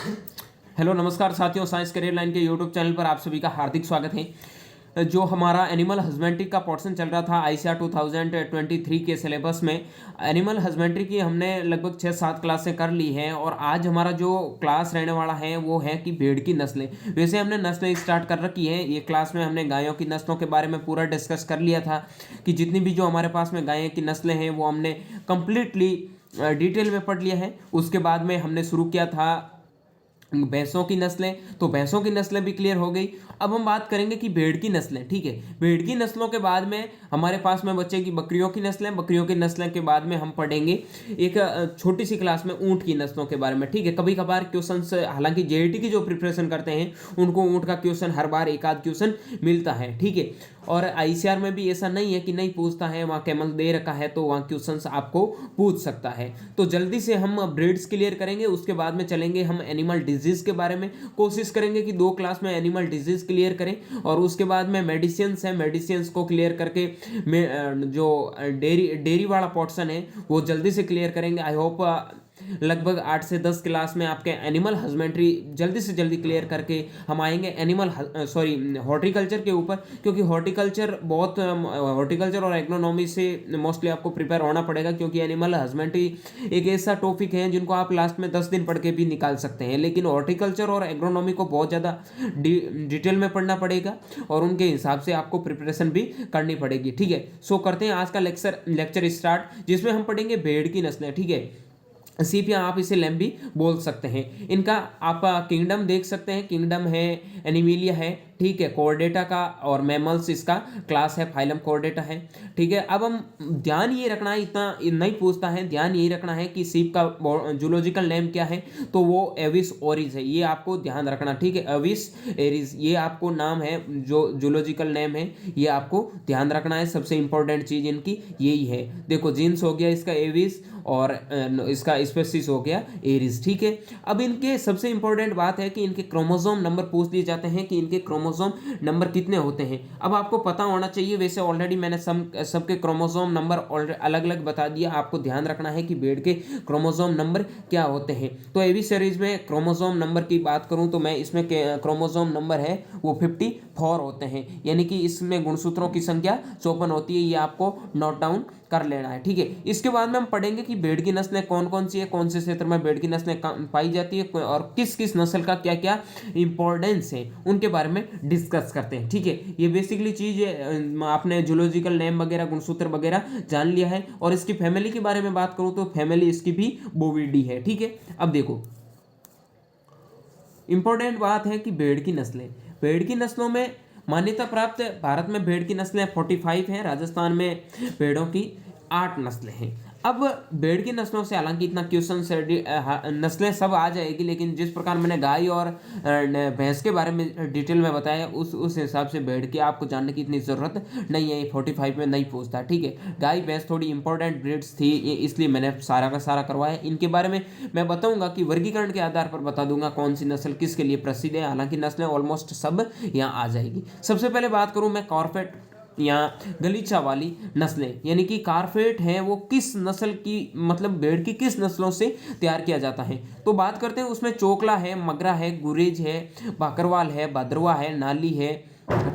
Hello नमस्कार साथियों, science career line के यूट्यूब चैनल पर आप सभी का हार्दिक स्वागत है। जो हमारा एनिमल हस्बेंड्री का पोर्शन चल रहा था आईसीआर 2023 के सिलेबस में, एनिमल हस्बेंड्री की हमने लगभग 6-7 क्लासें कर ली हैं और आज हमारा जो क्लास रहने वाला है वो है कि भेड़ की नस्लें। वैसे हमने नस्लें स्टार्ट कर रखी है। ये क्लास में हमने गायों की नस्लों के बारे में पूरा डिस्कस कर लिया था कि जितनी भी जो हमारे पास में गायों की नस्लें हैं वो हमने कंप्लीटली डिटेल में पढ़ लिया है। उसके बाद में हमने शुरू किया था भैंसों की नस्लें, तो भैंसों की नस्लें भी क्लियर हो गई। अब हम बात करेंगे कि भेड़ की नस्लें। ठीक है, भेड़ की नस्लों के बाद में हमारे पास में बचेगी बकरियों की नस्लें। बकरियों की नस्लें के बाद में हम पढ़ेंगे एक छोटी सी क्लास में ऊंट की नस्लों के बारे में। ठीक है, कभी कभार क्वेश्चन, हालांकि जेईटी की जो प्रिपरेशन करते हैं उनको ऊंट का क्वेश्चन हर बार एक आध क्वेश्चन मिलता है। ठीक है, और आईसीआर में भी ऐसा नहीं है कि नहीं पूछता है, वहाँ कैमल दे रखा है तो वहाँ क्वेश्चंस आपको पूछ सकता है। तो जल्दी से हम ब्रीड्स क्लियर करेंगे, उसके बाद में चलेंगे हम एनिमल डिजीज के बारे में। कोशिश करेंगे कि 2 क्लास में एनिमल डिजीज क्लियर करें और उसके बाद में मेडिसिन्स है, मेडिसिन्स को क्लियर करके जो डेयरी वाला पोर्शन है वो जल्दी से क्लियर करेंगे। आई होप लगभग 8 से 10 क्लास में आपके एनिमल हस्बेंड्री जल्दी से जल्दी क्लियर करके हम आएंगे एनिमल हॉर्टिकल्चर के ऊपर, क्योंकि हॉर्टिकल्चर और एग्रोनॉमी से मोस्टली आपको प्रिपेयर होना पड़ेगा, क्योंकि एनिमल हस्बेंड्री एक ऐसा टॉपिक है जिनको आप लास्ट में 10 दिन पढ़ के भी निकाल सकते हैं, लेकिन हॉर्टिकल्चर और एग्रोनॉमी को बहुत ज़्यादा डिटेल में पढ़ना पड़ेगा और उनके हिसाब से आपको प्रिपरेशन भी करनी पड़ेगी। ठीक है, सो करते हैं आज का लेक्चर स्टार्ट, जिसमें हम पढ़ेंगे भेड़ की नस्लें। ठीक है, सिर्फ या आप इसे लैम भी बोल सकते हैं। इनका आप किंगडम देख सकते हैं, किंगडम है, एनिमिलिया है। ठीक है, कोर्डेटा का और मैमल्स इसका क्लास है, फाइलम कोर्डेटा है। ठीक है, अब हम ध्यान ये रखना है, इतना नहीं पूछता है, ध्यान ये रखना है कि सीप का जूलॉजिकल नेम क्या है, तो वो एविस ओरिस है, ये आपको ध्यान रखना। ठीक है, एविस एरिस ये आपको नाम है, जो जूलॉजिकल नेम है ये आपको ध्यान रखना है। सबसे इंपॉर्टेंट चीज इनकी यही है। देखो जीन्स हो गया इसका एविस और इसका स्पेसिस हो गया एरिस। ठीक है, अब इनके सबसे इंपॉर्टेंट बात है कि इनके क्रोमोसोम नंबर पूछ लिए जाते हैं कि इनके क्रोमोसोम नंबर कितने होते हैं। अब आपको पता होना चाहिए, वैसे ऑलरेडी मैंने सबके क्रोमोसोम नंबर अलग अलग बता दिया। आपको ध्यान रखना है कि भेड़ के क्रोमोसोम नंबर क्या होते हैं। तो एवी सीरीज में क्रोमोसोम नंबर की बात करूं तो मैं इसमें क्रोमोसोम नंबर है वो 54 होते हैं, यानी कि इसमें गुणसूत्रों की संख्या 54 होती है। ये आपको नोट डाउन कर लेना है। ठीक है, इसके बाद में हम पढ़ेंगे कि भेड़ की नस्लें कौन कौन सी है, कौन से क्षेत्र में भेड़ की नस्लें पाई जाती है और किस किस नस्ल का क्या क्या इंपॉर्टेंस है उनके बारे में डिस्कस करते हैं। ठीक है, ये बेसिकली चीज आपने जूलॉजिकल नेम वगैरह गुणसूत्र वगैरह जान लिया है। और इसकी फैमिली के बारे में बात करूं तो फैमिली इसकी भी बोविडी है। ठीक है, अब देखो इंपॉर्टेंट बात है कि भेड़ की नस्लें, भेड़ की नस्लों में मान्यता प्राप्त भारत में भेड़ की नस्लें 45 हैं, राजस्थान में भेड़ों की 8 नस्लें हैं। अब भेड़ की नस्लों से हालांकि इतना क्वेश्चन नस्लें सब आ जाएगी, लेकिन जिस प्रकार मैंने गाय और भैंस के बारे में डिटेल में बताया उस हिसाब से भेड़ की आपको जानने की इतनी ज़रूरत नहीं है। 45 में नहीं पूछता। ठीक है, गाय भैंस थोड़ी इंपॉर्टेंट ब्रीड्स थी, इसलिए मैंने सारा का सारा करवाया। इनके बारे में मैं बताऊंगा कि वर्गीकरण के आधार पर बता दूंगा कौन सी नस्ल किसके लिए प्रसिद्ध है। हालांकि नस्लें ऑलमोस्ट सब यहाँ आ जाएगी। सबसे पहले बात करूं मैं कॉर्पेट या गलीचा वाली नस्लें, यानी कि कारफेट है वो किस नस्ल की, मतलब भेड़ की किस नस्लों से तैयार किया जाता है। तो बात करते हैं उसमें चोकला है, मगरा है, गुरेज है, बाकरवाल है, भद्रवा है, नाली है,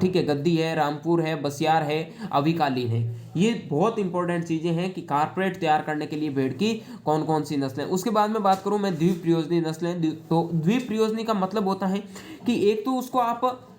ठीक है, गद्दी है, रामपुर है, बसियार है, अविकालीन है। ये बहुत इंपॉर्टेंट चीजें हैं कि कारपेट तैयार करने के लिए भेड़ की कौन कौन सी नस्लें। उसके बाद में बात करूं मैं द्विप्रयोजनी नस्लें। तो द्विप्रयोजनी का मतलब होता है कि एक तो उसको आप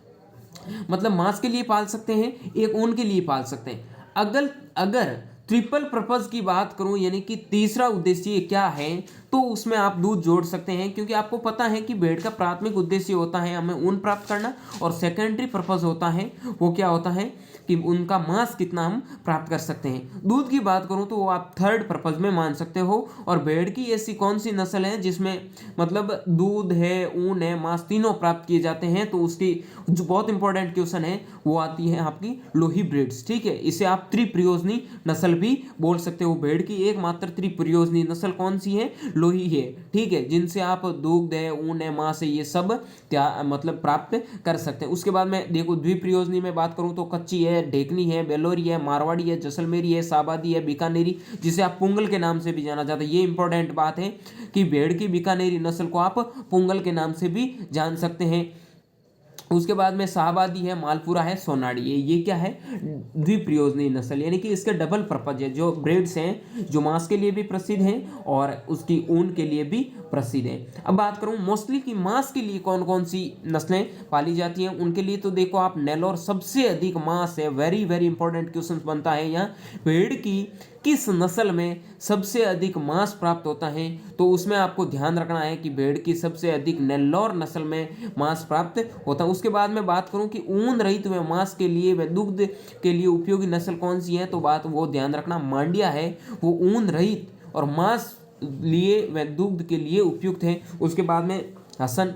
मतलब मांस के लिए पाल सकते हैं, एक ऊन के लिए पाल सकते हैं। अगर अगर ट्रिपल पर्पज की बात करूं, यानी कि तीसरा उद्देश्य क्या है, तो उसमें आप दूध जोड़ सकते हैं, क्योंकि आपको पता है कि भेड़ का प्राथमिक उद्देश्य होता है हमें ऊन प्राप्त करना और सेकेंडरी पर्पज होता है वो क्या होता है कि उनका मांस कितना हम प्राप्त कर सकते हैं। दूध की बात करूं तो वो आप थर्ड पर्पज में मान सकते हो। और भेड़ की ऐसी कौन सी नस्ल है जिसमें मतलब दूध है, ऊन है, मांस तीनों प्राप्त किए जाते हैं, तो उसकी जो बहुत इंपॉर्टेंट क्वेश्चन है वो आती है आपकी लोही ब्रीड्स। ठीक है, इसे आप त्रिप्रयोजनी नस्ल भी बोल सकते हो। भेड़ की एकमात्र त्रिप्रयोजनी नस्ल कौन सी है? लोही है, ठीक है, जिनसे आप दूध है, ऊन है, मांस है, ये सब मतलब प्राप्त कर सकते हैं। उसके बाद में देखो द्वीप योजनी में बात करूं तो कच्ची है, ढेकनी है, बेलोरी है, मारवाड़ी है, जैसलमेरी है, शाहबादी है, बीकानेरी, जिसे आप पुंगल के नाम से भी जाना जाता है। ये इंपॉर्टेंट बात है कि भेड़ की बीकानेरी नस्ल को आप पुंगल के नाम से भी जान सकते हैं। उसके बाद में शाहबादी है, मालपुरा है, सोनाड़ी है, ये क्या है, द्विप्रयोजनीय नस्ल, यानी कि इसके डबल पर्पज है। जो ब्रीड्स हैं जो मांस के लिए भी प्रसिद्ध हैं और उसकी ऊन के लिए भी प्रसिद्ध है। अब बात करूं मोस्टली कि मांस के लिए कौन कौन सी नस्लें पाली जाती हैं, उनके लिए तो देखो आप नेलोर सबसे अधिक मांस है। वेरी वेरी इंपॉर्टेंट क्वेश्चन बनता है यहाँ, भेड़ की किस नस्ल में सबसे अधिक मांस प्राप्त होता है, तो उसमें आपको ध्यान रखना है कि भेड़ की सबसे अधिक नेल्लोर नस्ल में मांस प्राप्त होता है। उसके बाद में बात करूं कि ऊन रहित व मांस के लिए व दुग्ध के लिए उपयोगी नस्ल कौन सी है, तो बात वो ध्यान रखना मांडिया है, वो ऊन रहित और मांस लिए व दुग्ध के लिए उपयुक्त है। उसके बाद में हसन।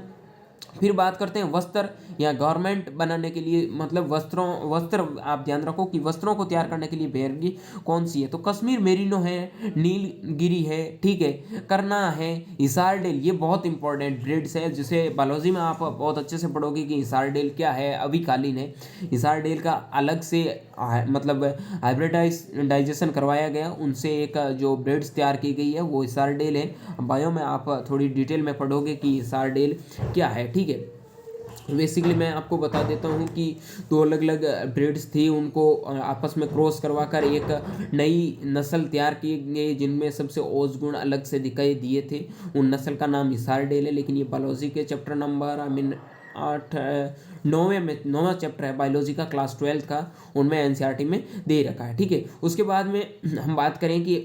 फिर बात करते हैं वस्त्र या गारमेंट बनाने के लिए, मतलब वस्त्र आप ध्यान रखो कि वस्त्रों को तैयार करने के लिए भेड़ की कौन सी है, तो कश्मीर मेरिनो है, नीलगिरी है, ठीक है, करना है, हिसारडेल, ये बहुत इंपॉर्टेंट ब्रीड्स है जिसे बायोलॉजी में आप बहुत अच्छे से पढ़ोगे कि हिसारडेल क्या है, अभिकालीन है। हिसारडेल का अलग से मतलब हाइब्रिडाइजेशन करवाया गया, उनसे एक जो ब्रीड्स तैयार की गई है वो हिसारडेल है। बायो में आप थोड़ी डिटेल में पढ़ोगे कि हिसारडेल क्या है, ठीक है। बेसिकली मैं आपको बता देता हूँ कि दो अलग अलग ब्रीड्स थी, उनको आपस में क्रॉस करवा कर एक नई नस्ल तैयार की गई जिनमें सबसे औज गुण अलग से दिखाई दिए थे। उन नस्ल का नाम हिसारडेल है, लेकिन ये बायोलॉजी के चैप्टर नंबर 9वां चैप्टर है बायोलॉजी का, क्लास 12 का, उनमें एनसीईआरटी में दे रखा है, ठीक है। उसके बाद में हम बात करें कि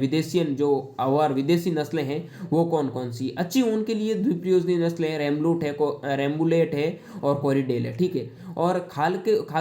विदेशी जो और विदेशी नस्लें हैं वो कौन कौन सी। अच्छी ऊन के लिए द्विप्रयोजनीय नस्लें रेम्बुलेट है और कोरिडेल है, ठीक है। और खाल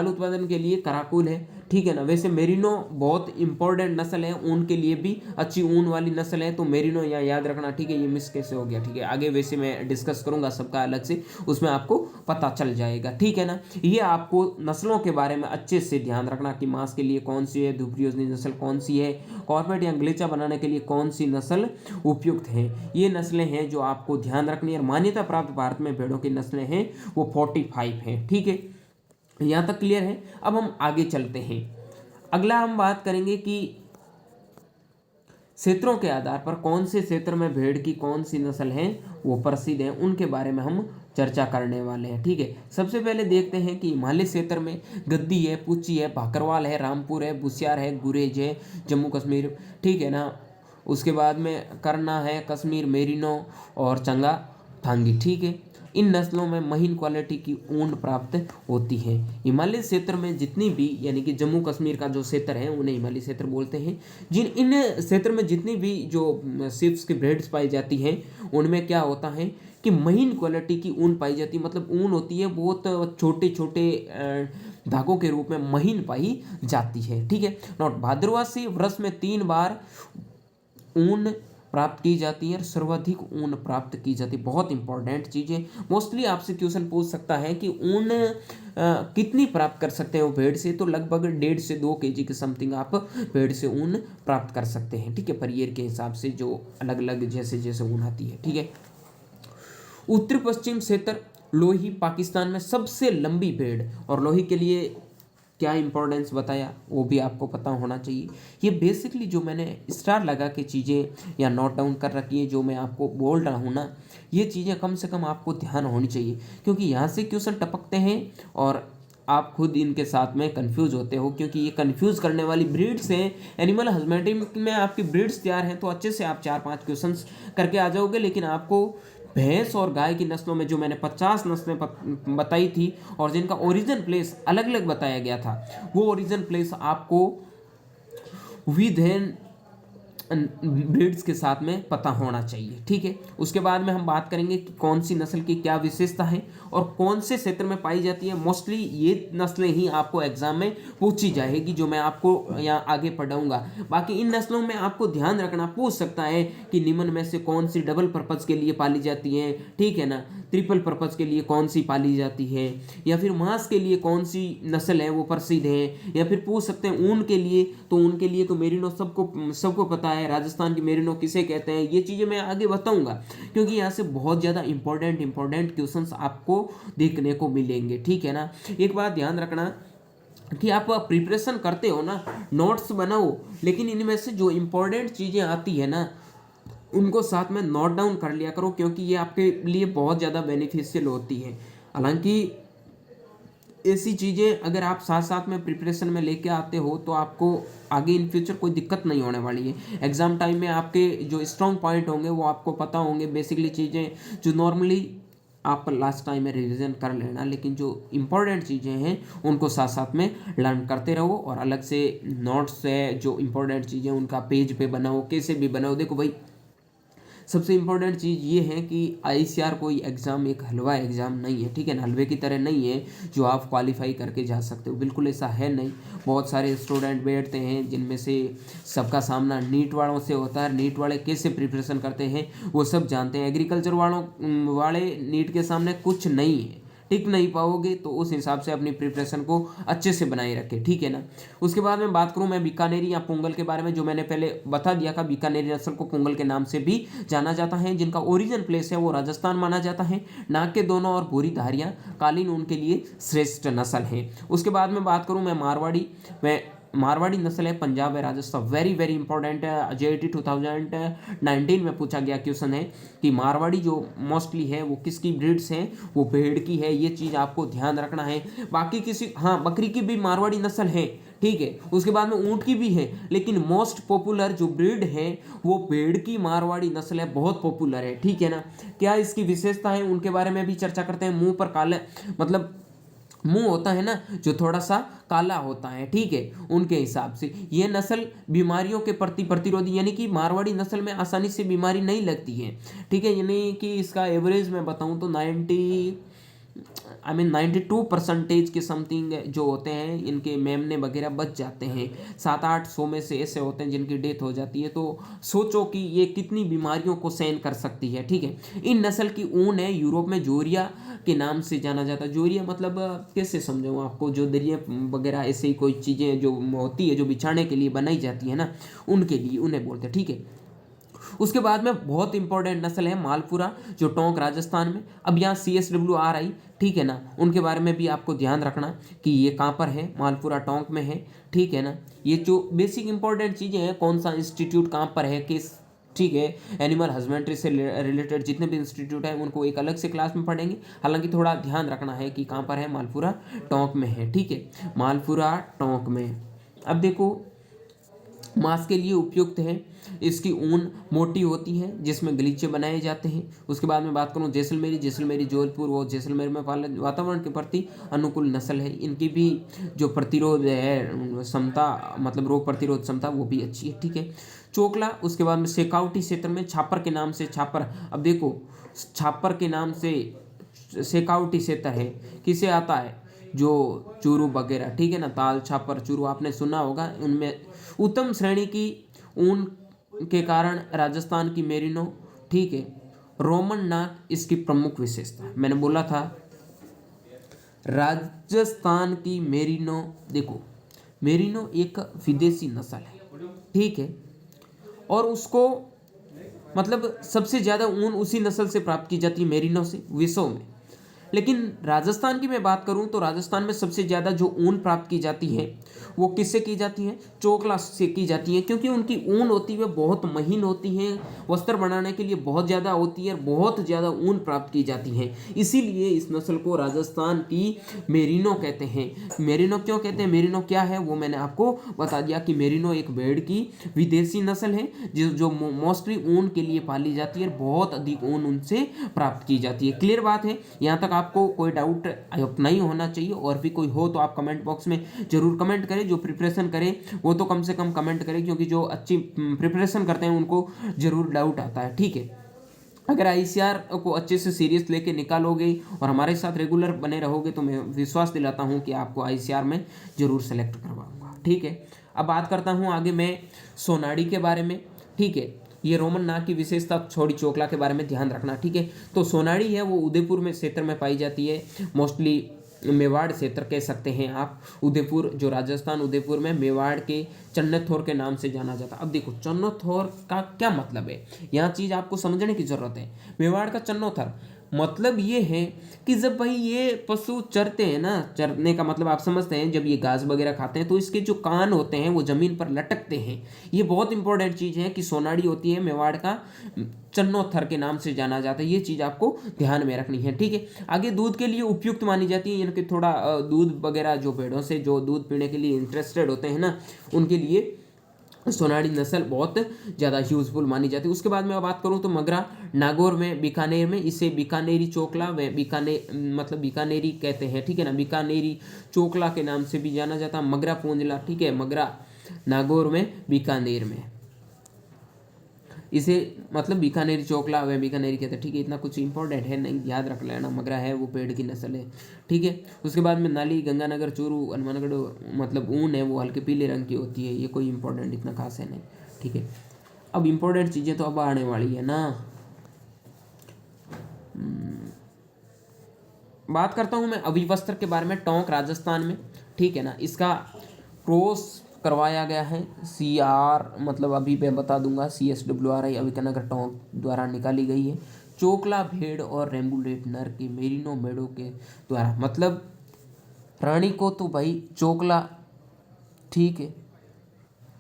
उत्पादन के लिए कराकुल है, ठीक है ना। वैसे मेरिनो बहुत इंपॉर्टेंट नस्ल है, ऊन के लिए भी अच्छी ऊन वाली नस्ल है, तो मेरिनो यहाँ याद रखना, ठीक है। ये मिस कैसे हो गया, ठीक है, आगे वैसे मैं डिस्कस करूंगा सबका अलग से, उसमें आपको पता चल जाएगा, ठीक है ना। ये आपको नस्लों के बारे में अच्छे से ध्यान रखना कि मांस के लिए कौन सी है, द्विप्रयोजनीय नस्ल कौन सी है, कॉर्पेट या गलीचा बनाने के लिए कौन सी नस्ल उपयुक्त है, ये नस्लें हैं जो आपको ध्यान रखनी है। मान्यता प्राप्त भारत में भेड़ों की नस्लें हैं वो 45 हैं, ठीक है। यहाँ तक क्लियर है। अब हम आगे चलते हैं, अगला हम बात करेंगे कि क्षेत्रों के आधार पर कौन से क्षेत्र में भेड़ की कौन सी नस्ल है वो प्रसिद्ध है, उनके बारे में हम चर्चा करने वाले हैं, ठीक है। सबसे पहले देखते हैं कि हिमालय क्षेत्र में गद्दी है, पुची है, भाकरवाल है, रामपुर है, बुसियार है, गुरेज है, जम्मू कश्मीर, ठीक है ना। उसके बाद में करना है, कश्मीर मेरिनो और चंगा थांगी, ठीक है। इन नस्लों में महीन क्वालिटी की ऊन प्राप्त होती है। हिमालय क्षेत्र में जितनी भी, यानी कि जम्मू कश्मीर का जो क्षेत्र है उन्हें हिमालय क्षेत्र बोलते हैं। इन क्षेत्र में जितनी भी जो शिप्स की ब्रीड्स पाई जाती हैं उनमें क्या होता है कि महीन क्वालिटी की ऊन पाई जाती है, मतलब ऊन होती है बहुत छोटे छोटे धागों के रूप में महीन पाई जाती है, ठीक है। नोट, भाद्रवा से वर्ष में 3 बार ऊन प्राप्त की जाती है और सर्वाधिक ऊन प्राप्त की जाती है। बहुत इंपॉर्टेंट चीज़ है, मोस्टली आपसे क्वेश्चन पूछ सकता है कि ऊन कितनी प्राप्त कर सकते हैं वो भेड़ से, तो लगभग 1.5 से 2 kg के समथिंग आप भेड़ से ऊन प्राप्त कर सकते हैं, ठीक है, पर ईयर के हिसाब से जो अलग अलग जैसे जैसे ऊन आती है, ठीक है। उत्तर पश्चिम क्षेत्र लोही, पाकिस्तान में सबसे लंबी भेड़, और लोही के लिए क्या इंपॉर्टेंस बताया वो भी आपको पता होना चाहिए। ये बेसिकली जो मैंने स्टार लगा के चीज़ें या नोट डाउन कर रखी है, जो मैं आपको बोल रहा हूँ ना, ये चीज़ें कम से कम आपको ध्यान होनी चाहिए, क्योंकि यहाँ से क्वेश्चन टपकते हैं और आप खुद इनके साथ में कंफ्यूज होते हो, क्योंकि ये कंफ्यूज करने वाली ब्रीड्स हैं। एनिमल हस्बेंड्री में आपकी ब्रीड्स तैयार हैं तो अच्छे से आप 4-5 क्वेश्चंस करके आ जाओगे, लेकिन आपको भैंस और गाय की नस्लों में जो मैंने 50 नस्लें बताई थी और जिनका ओरिजिन प्लेस अलग अलग बताया गया था, वो ओरिजिन प्लेस आपको विद ब्रीड्स के साथ में पता होना चाहिए, ठीक है। उसके बाद में हम बात करेंगे कि कौन सी नस्ल की क्या विशेषता है और कौन से क्षेत्र में पाई जाती है। मोस्टली ये नस्लें ही आपको एग्जाम में पूछी जाएगी, जो मैं आपको यहाँ आगे पढ़ाऊंगा। बाकी इन नस्लों में आपको ध्यान रखना, पूछ सकता है कि निम्न में से कौन सी डबल पर्पज के लिए पाली जाती है, ठीक है ना। ट्रिपल पर्पज़ के लिए कौन सी पाली जाती है, या फिर मांस के लिए कौन सी नस्ल है वो प्रसिद्ध है, या फिर पूछ सकते हैं ऊन के लिए, तो ऊन के लिए तो मेरिनो सबको पता है, राजस्थान की मेरिनो किसे कहते हैं। ये चीज़ें मैं आगे बताऊंगा क्योंकि यहाँ से बहुत ज़्यादा इंपॉर्टेंट क्वेश्चंस आपको देखने को मिलेंगे, ठीक है ना। एक बात ध्यान रखना कि आप प्रिपरेशन करते हो ना, नोट्स बनाओ, लेकिन इनमें से जो इम्पोर्टेंट चीज़ें आती है ना उनको साथ में नोट डाउन कर लिया करो, क्योंकि ये आपके लिए बहुत ज़्यादा बेनिफिशियल होती है। हालांकि ऐसी चीज़ें अगर आप साथ साथ में प्रिपरेशन में लेके आते हो तो आपको आगे इन फ्यूचर कोई दिक्कत नहीं होने वाली है। एग्ज़ाम टाइम में आपके जो स्ट्रॉन्ग पॉइंट होंगे वो आपको पता होंगे, बेसिकली चीज़ें जो नॉर्मली आप लास्ट टाइम में रिवीजन कर लेना, लेकिन जो इम्पोर्टेंट चीज़ें हैं उनको साथ साथ में लर्न करते रहो, और अलग से नोट्स है जो इम्पोर्टेंट चीज़ें उनका पेज पे बनाओ, कैसे भी बनाओ। देखो भाई, सबसे इम्पोर्टेंट चीज़ ये है कि आईसीआर कोई एग्ज़ाम एक हलवा एग्ज़ाम नहीं है, ठीक है ना, हलवे की तरह नहीं है जो आप क्वालिफाई करके जा सकते हो, बिल्कुल ऐसा है नहीं। बहुत सारे स्टूडेंट बैठते हैं जिनमें से सबका सामना नीट वालों से होता है। नीट वाले कैसे प्रिपरेशन करते हैं वो सब जानते हैं। एग्रीकल्चर वाले नीट के सामने कुछ नहीं है, टिक नहीं पाओगे, तो उस हिसाब से अपनी प्रिपरेशन को अच्छे से बनाए रखें, ठीक है ना। उसके बाद में बात करूं मैं बीकानेरी या पोंगल के बारे में, जो मैंने पहले बता दिया था, बीकानेरी नस्ल को पोंगल के नाम से भी जाना जाता है, जिनका ओरिजिन प्लेस है वो राजस्थान माना जाता है। नाक के दोनों और भूरी धारियां कालीन उनके लिए श्रेष्ठ नस्ल है। उसके बाद में बात करूं मैं मारवाड़ी नस्ल है, पंजाब है, राजस्थान, वेरी इंपॉर्टेंट है। जेईटी 2019 में पूछा गया क्वेश्चन है कि मारवाड़ी जो मोस्टली है वो किसकी ब्रीड्स है, वो भेड़ की है, ये चीज़ आपको ध्यान रखना है। बाकी बकरी की भी मारवाड़ी नस्ल है, ठीक है। उसके बाद में ऊंट की भी है, लेकिन मोस्ट पॉपुलर जो ब्रीड है वो भेड़ की मारवाड़ी नस्ल है, बहुत पॉपुलर है, ठीक है ना। क्या इसकी विशेषता है उनके बारे में भी चर्चा करते हैं। मुंह पर काले मतलब मुंह होता है ना जो थोड़ा सा काला होता है, ठीक है, उनके हिसाब से ये नस्ल बीमारियों के प्रति प्रतिरोधी, यानी कि मारवाड़ी नस्ल में आसानी से बीमारी नहीं लगती है, ठीक है। यानी कि इसका एवरेज मैं बताऊं तो 92% के समथिंग जो होते हैं इनके मेमने वगैरह बच जाते हैं। 700-800 में से ऐसे होते हैं जिनकी डेथ हो जाती है, तो सोचो कि ये कितनी बीमारियों को सहन कर सकती है, ठीक है। इन नस्ल की ऊन है यूरोप में जोरिया के नाम से जाना जाता है। जोरिया मतलब कैसे समझाऊँ आपको, जो दरिया वगैरह ऐसे ही कोई चीज़ें जो होती है जो बिछाने के लिए बनाई जाती है ना, उनके लिए उन्हें बोलते हैं, ठीक है। उसके बाद में बहुत इंपॉर्टेंट नस्ल है मालपुरा, जो टोंक राजस्थान में। अब यहाँ CSW आ रही, ठीक है ना, उनके बारे में भी आपको ध्यान रखना कि ये कहाँ पर है, मालपुरा टोंक में है, ठीक है ना। ये जो बेसिक इंपॉर्टेंट चीज़ें हैं, कौन सा इंस्टीट्यूट कहाँ पर है, किस, ठीक है, एनिमल हस्बेंड्री से रिलेटेड जितने भी इंस्टीट्यूट हैं उनको एक अलग से क्लास में पढ़ेंगे। हालांकि थोड़ा ध्यान रखना है कि कहाँ पर है, मालपुरा टोंक में है, ठीक है, मालपुरा टोंक में। अब देखो, मांस के लिए उपयुक्त है, इसकी ऊन मोटी होती है जिसमें गलीचे बनाए जाते हैं। उसके बाद में बात करूँ जैसलमेरी जोधपुर वो जैसलमेर में पालन वातावरण के प्रति अनुकूल नस्ल है। इनकी भी जो प्रतिरोध है क्षमता, मतलब रोग प्रतिरोध क्षमता, वो भी अच्छी है, ठीक है। चोकला, उसके बाद में शेखावटी क्षेत्र में छापर के नाम से छापर। अब देखो, छापर के नाम से शेखावटी क्षेत्र है, किसे आता है, जो चूरू वगैरह, ठीक है ना, ताल छापर चूरू आपने सुना होगा। उनमें उत्तम श्रेणी की ऊन के कारण राजस्थान की मेरिनो, ठीक है, रोमन नाक इसकी प्रमुख विशेषता है। मैंने बोला था राजस्थान की मेरिनो, देखो मेरिनो एक विदेशी नस्ल है, ठीक है, और उसको मतलब सबसे ज़्यादा ऊन उसी नस्ल से प्राप्त की जाती है, मेरिनो से, विश्व में। लेकिन राजस्थान की मैं बात करूं तो राजस्थान में सबसे ज़्यादा जो ऊन प्राप्त की जाती है वो किससे की जाती है, चोकला से की जाती है, क्योंकि उनकी ऊन होती है बहुत महीन होती है, वस्त्र बनाने के लिए बहुत ज़्यादा होती है, बहुत ज़्यादा ऊन प्राप्त की जाती है। इसीलिए इस नस्ल को राजस्थान की मेरिनो कहते हैं। मेरिनो क्यों कहते हैं, मेरिनो क्या है वो मैंने आपको बता दिया कि मेरिनो एक भेड़ की विदेशी नस्ल है जो मोस्टली ऊन के लिए पाली जाती है, बहुत अधिक ऊन उनसे प्राप्त की जाती है। क्लियर बात है, यहाँ तक आपको कोई डाउट नहीं होना चाहिए। और भी कोई हो तो आप कमेंट बॉक्स में जरूर कमेंट करें। जो प्रिपरेशन करें वो तो कम से कम कमेंट करें, क्योंकि जो अच्छी प्रिपरेशन करते हैं उनको जरूर डाउट आता है, ठीक है। अगर आईसीआर को अच्छे से सीरियस लेके निकालोगे और हमारे साथ रेगुलर बने रहोगे तो मैं विश्वास दिलाता हूँ कि आपको आईसीआर में जरूर सेलेक्ट करवाऊंगा, ठीक है। अब बात करता हूँ आगे मैं सोनाड़ी के बारे में, ठीक है। ये रोमन नाग की विशेषता छोड़ी चोकला के बारे में ध्यान रखना, ठीक है। तो सोनाड़ी है वो उदयपुर में क्षेत्र में पाई जाती है, मोस्टली मेवाड़ क्षेत्र कह सकते हैं आप। उदयपुर जो राजस्थान उदयपुर में मेवाड़ के चन्नथोर के नाम से जाना जाता है। अब देखो चन्नथोर का क्या मतलब है, यहाँ चीज आपको समझने की जरूरत है। मेवाड़ का चन्नोथर मतलब ये है कि जब भाई ये पशु चरते हैं ना, चरने का मतलब आप समझते हैं, जब ये घास वगैरह खाते हैं तो इसके जो कान होते हैं वो जमीन पर लटकते हैं। ये बहुत इंपॉर्टेंट चीज़ है कि सोनाड़ी होती है मेवाड़ का चन्नोथर के नाम से जाना जाता है। ये चीज़ आपको ध्यान में रखनी है, ठीक है। आगे दूध के लिए उपयुक्त मानी जाती है, इनके थोड़ा दूध वगैरह जो भेड़ों से जो दूध पीने के लिए इंटरेस्टेड होते हैं ना, उनके लिए सोनाड़ी नस्ल बहुत ज़्यादा यूजफुल मानी जाती है। उसके बाद मैं बात करूँ तो मगरा नागौर में बीकानेर में इसे बीकानेरी चोकला व मतलब बीकानेरी कहते हैं, ठीक है ना, बीकानेरी चोकला के नाम से भी जाना जाता है। मगरा पूंजला, ठीक है, मगरा नागौर में बीकानेर में इसे मतलब बीकानेरी चोकला व बीकानेरी कहते हैं, ठीक है। इतना कुछ इंपॉर्टेंट है नहीं, याद रख लेना। मगरा है वो पेड़ की नस्ल है, ठीक है। उसके बाद में नाली, गंगानगर, चूरू, हनुमानगढ़ मतलब ऊन है वो हल्के पीले रंग की होती है। ये कोई इंपॉर्टेंट इतना खास है नहीं, ठीक है। अब इंपॉर्टेंट चीज़ें तो अब आने वाली है ना। बात करता हूँ मैं अभिवस्त्र के बारे में, टोंक राजस्थान में, ठीक है ना। इसका क्रॉस करवाया गया है CR मतलब अभी मैं बता दूंगा CSWRI अविकनगर टोंक द्वारा निकाली गई है। चोकला भेड़ और रेम्बुलेट नर के मेरिनो मेढ़ों के द्वारा, मतलब रानी को तो भाई चोकला, ठीक है।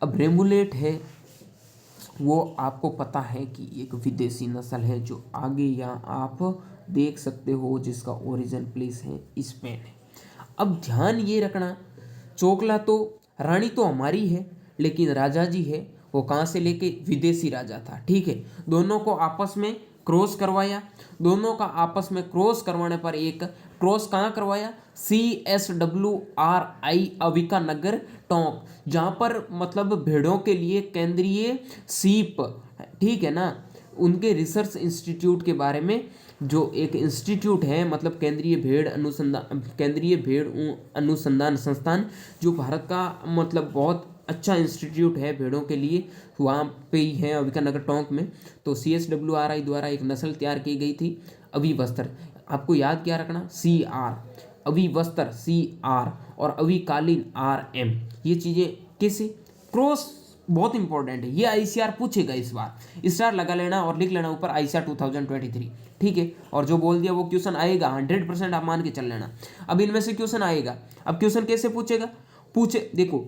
अब रेम्बुलेट है वो आपको पता है कि एक विदेशी नस्ल है जो आगे यहाँ आप देख सकते हो जिसका ओरिजिन प्लेस है स्पेन है। अब ध्यान ये रखना, चोकला तो रानी तो हमारी है लेकिन राजा जी है वो कहाँ से लेके, विदेशी राजा था, ठीक है। दोनों को आपस में क्रॉस करवाया, दोनों का आपस में क्रॉस करवाने पर एक क्रॉस कहाँ करवाया, CSWRI अविकानगर टोंक, जहाँ पर मतलब भेड़ों के लिए केंद्रीय सीप, ठीक है ना, उनके रिसर्च इंस्टीट्यूट के बारे में जो एक इंस्टीट्यूट है, मतलब केंद्रीय भेड़ अनुसंधान संस्थान, जो भारत का मतलब बहुत अच्छा इंस्टीट्यूट है भेड़ों के लिए, वहाँ पे ही है अविकानगर टोंक में। तो CSWRI द्वारा एक नस्ल तैयार की गई थी अविवस्त्र। आपको याद क्या रखना, CR अविवस्त्र CR और अविकालीन RM, ये चीज़ें कैसे क्रॉस बहुत इंपॉर्टेंट है। ये ICR पूछेगा इस बार, स्टार लगा लेना और लिख लेना ऊपर ICR 2023, ठीक है। और जो बोल दिया वो क्वेश्चन आएगा 100% आप मान के चल लेना। अब इनमें से क्वेश्चन आएगा। अब क्वेश्चन कैसे पूछेगा, देखो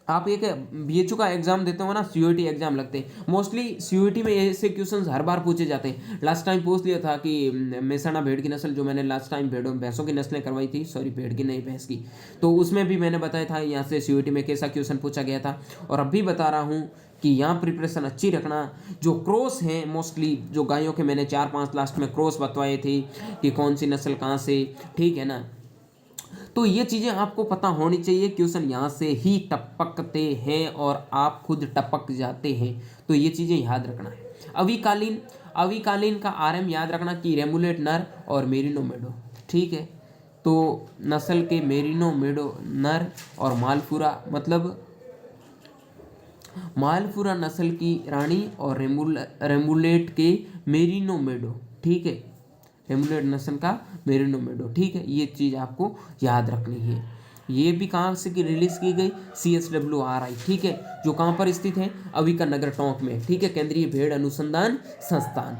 आप एक BHU का एग्जाम देते हो ना, CUET एग्जाम लगते हैं, मोस्टली CUET में ऐसे क्वेश्चंस हर बार पूछे जाते हैं। लास्ट टाइम पूछ लिया था कि मेहसाणा भेड़ की नस्ल, जो मैंने लास्ट टाइम भैंसों की नस्लें करवाई थी, सॉरी भेड़ की नहीं भैंस की, तो उसमें भी मैंने बताया था यहाँ से CUET में कैसा क्वेश्चन पूछा गया था। और अब भी बता रहा हूँ कि यहाँ प्रिपरेशन अच्छी रखना। जो क्रॉस हैं मोस्टली जो गायों के मैंने 4-5 लास्ट में क्रॉस बतवाए थे कि कौन सी नस्ल कहाँ से, ठीक है ना, तो ये चीज़ें आपको पता होनी चाहिए। क्वेश्चन यहाँ से ही टपकते हैं और आप खुद टपक जाते हैं, तो ये चीज़ें याद रखना है। अविकालीन का RM याद रखना कि रेमुलेट नर और मेरिनो मेडो, ठीक है। तो नस्ल के मेरिनो मेडो नर और मालपुरा, मतलब मालपुरा नस्ल की रानी और रेमुलेट के मेरिनो मेडो, ठीक है, रेमुलेट नस्ल का मेरिनो मेडो, ठीक है। ये चीज़ आपको याद रखनी है। ये भी कहाँ से की रिलीज की गई, CSWRI, ठीक है, जो कहाँ पर स्थित है, अविकानगर टोंक में, ठीक है, केंद्रीय भेड़ अनुसंधान संस्थान।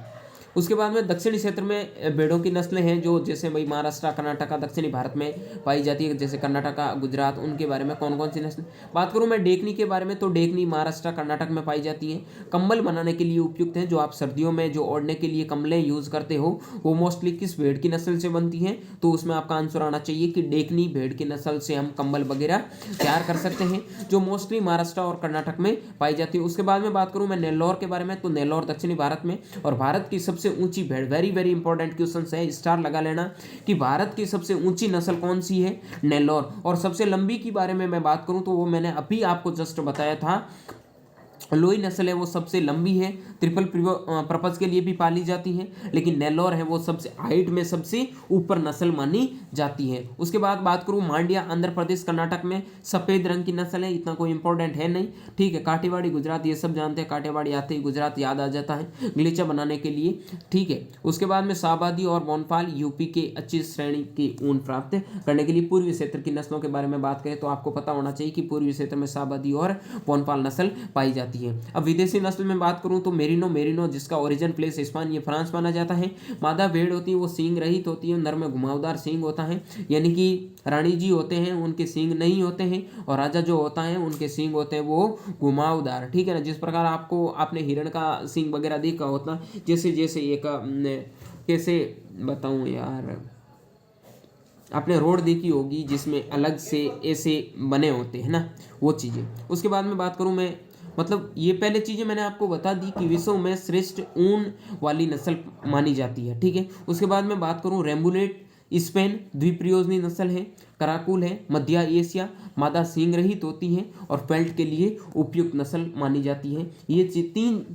उसके बाद में दक्षिणी क्षेत्र में भेड़ों की नस्लें हैं जो जैसे भाई महाराष्ट्र, कर्नाटका, दक्षिणी भारत में पाई जाती है, जैसे कर्नाटका, गुजरात, उनके बारे में कौन कौन सी नस्लें। बात करूँ मैं डेकनी के बारे में, तो डेकनी महाराष्ट्र, कर्नाटक में पाई जाती है। कंबल बनाने के लिए उपयुक्त है, जो आप सर्दियों में जो ओढ़ने के लिए कंबलें यूज़ करते हो वो मोस्टली किस भेड़ की नस्ल से बनती हैं, तो उसमें आपका आंसर आना चाहिए कि डेकनी भेड़ की नस्ल से हम कंबल वगैरह तैयार कर सकते हैं, जो मोस्टली महाराष्ट्र और कर्नाटक में पाई जाती है। उसके बाद में बात करूँ मैं नेल्लौर के बारे में, तो नेल्लौर दक्षिणी भारत में और भारत की सबसे ऊंची भेड़, वेरी वेरी इंपॉर्टेंट क्वेश्चन है, स्टार लगा लेना कि भारत की सबसे ऊंची नस्ल कौन सी है, नेल्लौर। और सबसे लंबी के बारे में मैं बात करूं तो वो मैंने अभी आपको जस्ट बताया था लोई नस्ल है वो सबसे लंबी है, ट्रिपल पर्पज के लिए भी पाली जाती है, लेकिन नेल्लोर है वो सबसे हाइट में सबसे ऊपर नस्ल मानी जाती है। उसके बाद बात करूँ मांड्या आंध्र प्रदेश कर्नाटक में सफ़ेद रंग की नस्ल है, इतना कोई इंपॉर्टेंट है नहीं, ठीक है। काठियावाड़ी गुजरात, ये सब जानते हैं, काठियावाड़ी आते ही गुजरात याद आ जाता है गलीचा बनाने के लिए, ठीक है। उसके बाद में शाहबादी और बोनपाल यूपी के अच्छी श्रेणी की ऊन प्राप्त करने के लिए। पूर्वी क्षेत्र की नस्लों के बारे में बात करें तो आपको पता होना चाहिए कि पूर्वी क्षेत्र में शाहबादी और बोनपाल नस्ल पाई जाती है। अब विदेशी नस्ल में बात करूं तो मेरिनो जिसका ओरिजिन प्लेस स्पेन फ्रांस माना जाता है। मादा भेड़ होती है वो सींग रहित होती है, नर में घुमावदार सींग होता है, यानी कि रानी जी होते हैं उनके सींग नहीं होते हैं, और राजा जो होता है उनके सींग होते हैं वो घुमावदार, ठीक है ना। जिस प्रकार आपने हिरण का सींग वगैरह देखा होता, जैसे जैसे एक कैसे बताऊं यार, आपने रोड देखी होगी जिसमें अलग से ऐसे बने होते हैं ना, वो चीज़ें। उसके बाद में बात करूं मैं, मतलब ये पहले चीज़ें मैंने आपको बता दी कि विश्व में श्रेष्ठ ऊन वाली नस्ल मानी जाती है, ठीक है। उसके बाद में बात करूं रेम्बुलेट स्पेन द्विप्रयोजनी नस्ल है, कराकुल है, मध्य एशिया, मादा सींग रहित होती है और पेल्ट के लिए उपयुक्त नस्ल मानी जाती है। ये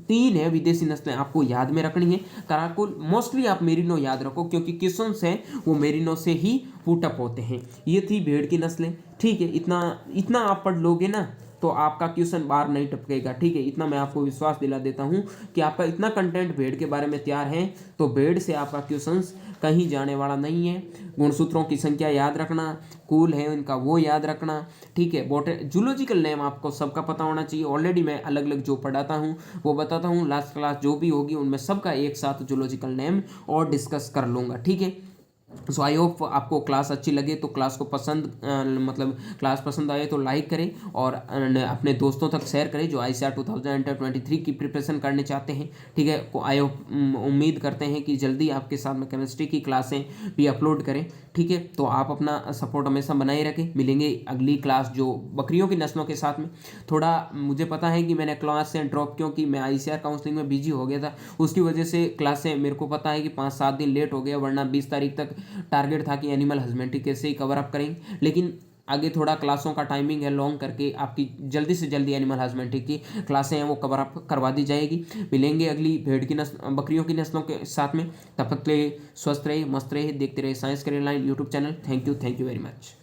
तीन है विदेशी नस्लें, आपको याद में रखनी है। कराकुल मोस्टली आप मेरिनो याद रखो क्योंकि किसन्स हैं वो मेरिनो से ही पुटअप होते हैं। ये थी भेड़ की नस्लें, ठीक है। इतना आप पढ़ लोगे ना तो आपका क्वेश्चन बार नहीं टपकेगा, ठीक है। इतना मैं आपको विश्वास दिला देता हूँ कि आपका इतना कंटेंट भेड़ के बारे में तैयार है तो भेड़ से आपका क्वेश्चन कहीं जाने वाला नहीं है। गुणसूत्रों की संख्या याद रखना, कूल है इनका वो याद रखना, ठीक है। जूलॉजिकल नेम आपको सबका पता होना चाहिए। ऑलरेडी मैं अलग अलग जो पढ़ाता हूँ वो बताता हूँ, लास्ट क्लास जो भी होगी उनमें सबका एक साथ जूलॉजिकल नेम और डिस्कस कर लूँगा, ठीक है। सो आई होप आपको क्लास अच्छी लगे तो क्लास को मतलब क्लास पसंद आए तो लाइक करें और अपने दोस्तों तक शेयर करें जो ICAR 2023 की प्रिपरेशन करने चाहते हैं, ठीक है। आई होप उम्मीद करते हैं कि जल्दी आपके साथ में केमिस्ट्री की क्लासें भी अपलोड करें, ठीक है। तो आप अपना सपोर्ट हमेशा बनाए रखें। मिलेंगे अगली क्लास जो बकरियों की नस्लों के साथ में। थोड़ा मुझे पता है कि मैंने क्लास से ड्रॉप क्योंकि मैं ICAR काउंसलिंग में बिजी हो गया था, उसकी वजह से क्लासें मेरे को पता है कि 5-7 दिन लेट हो गया, वरना 20 तारीख तक टारगेट था कि एनिमल हस्बेंड्री कैसे ही कवर अप करेंगे। लेकिन आगे थोड़ा क्लासों का टाइमिंग है लॉन्ग करके आपकी जल्दी से जल्दी एनिमल हस्बेंड्री की क्लासें हैं वो कवर अप करवा दी जाएगी। मिलेंगे अगली भेड़ की नस्ल बकरियों की नस्लों के साथ में। तब तक के लिए स्वस्थ रहे, मस्त रहे, देखते रहे science career line YouTube channel. Thank you very much.